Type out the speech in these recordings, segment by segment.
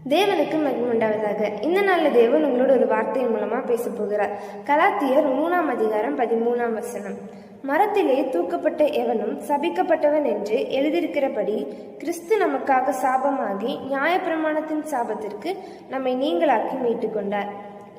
தேவனுக்கு மகிமை உண்டாவதாக. இந்த நாளில் தேவன் உங்களோட ஒரு வார்த்தையின் மூலமா பேச போகிறார். கலாத்தியர் 3:13. மரத்திலே தூக்கப்பட்ட எவனும் சபிக்கப்பட்டவன் என்று எழுதியிருக்கிறபடி கிறிஸ்து நமக்காக சாபமாகி நியாயப்பிரமாணத்தின் சாபத்திற்கு நம்மை நீங்களாக்கி மீட்டு கொண்டார்.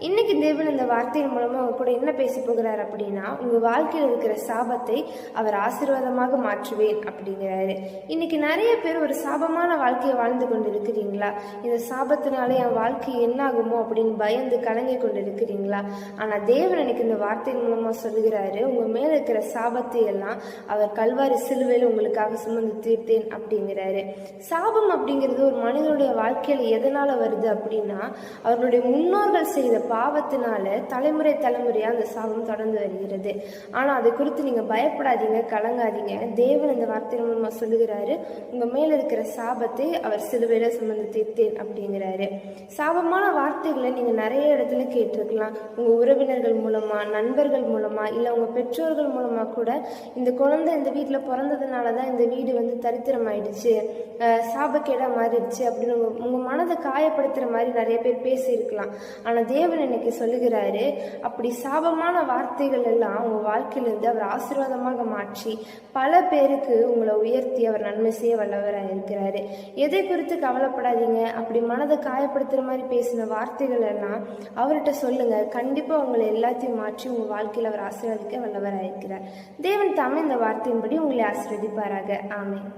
இன்னைக்கு தேவன் இந்த வார்த்தையின் மூலமா அவங்க கூட என்ன பேச போகிறார் அப்படின்னா, உங்க வாழ்க்கையில் இருக்கிற சாபத்தை அவர் ஆசீர்வாதமாக மாற்றுவேன் அப்படிங்கிறாரு. இன்னைக்கு நிறைய பேர் ஒரு சாபமான வாழ்க்கையை வாழ்ந்து கொண்டு இருக்கிறீங்களா? இந்த சாபத்தினாலே என் வாழ்க்கை என்ன ஆகுமோ அப்படின்னு பயந்து கலங்கி கொண்டு இருக்கிறீங்களா? ஆனா தேவன் எனக்கு இந்த வார்த்தையின் மூலமா சொல்லுகிறாரு, உங்க மேல இருக்கிற சாபத்தை எல்லாம் அவர் கல்வாரி சிலுவையில் உங்களுக்காக சுமந்து தீர்த்தேன் அப்படிங்கிறாரு. சாபம் அப்படிங்கிறது ஒரு மனிதனுடைய வாழ்க்கையில எதனால வருது அப்படின்னா, அவர்களுடைய முன்னோர்கள் செய்த பாவத்தினால தலைமுறையா அந்த சாபம் தொடர்ந்து வருகிறது. ஆனா அதை குறித்து நீங்க பயப்படாதீங்க, கலங்காதீங்க. தேவன் இந்த வார்த்தையின் மூலமா சொல்லுகிறாரு, உங்க மேல இருக்கிற சாபத்தை அவர் சிலுவையில சுமந்து தீர்த்தேன் அப்படிங்கிறாரு. சாபமான வார்த்தைகளை நீங்க நிறைய இடத்துல கேட்டிருக்கலாம். உங்க உறவினர்கள் மூலமா, நண்பர்கள் மூலமா, இல்ல உங்க பெற்றோர்கள் மூலமா கூட, இந்த குழந்தை இந்த வீட்டுல பிறந்ததுனாலதான் இந்த வீடு தரித்திரம் ஆயிடுச்சு, சாபக்கேடா மாறிடுச்சு அப்படின்னு உங்க மனதை காயப்படுத்துற மாதிரி நிறைய பேர் பேசி இருக்கலாம். ஆனா தேவன் இன்னைக்கு சொல்லுகிறாரு, அப்படி சாபமான வார்த்தைகள் எல்லாம் உங்க வாழ்க்கையிலிருந்து அவர் ஆசீர்வாதமாக மாற்றி பல பேருக்கு உங்களை உயர்த்தி அவர் நன்மை செய்ய வல்லவராக இருக்கிறாரு. எதை குறித்து கவலைப்படாதீங்க. அப்படி மனதை காயப்படுத்துற மாதிரி பேசின வார்த்தைகள் எல்லாம் அவர்கிட்ட சொல்லுங்க. கண்டிப்பா உங்களை எல்லாத்தையும் மாற்றி உங்க வாழ்க்கையில் அவர் ஆசீர்வதிக்க வல்லவராக இருக்கிறார். தேவன் தாமே இந்த வார்த்தையின்படி உங்களை ஆசீர்வதிப்பாராக. ஆமென்.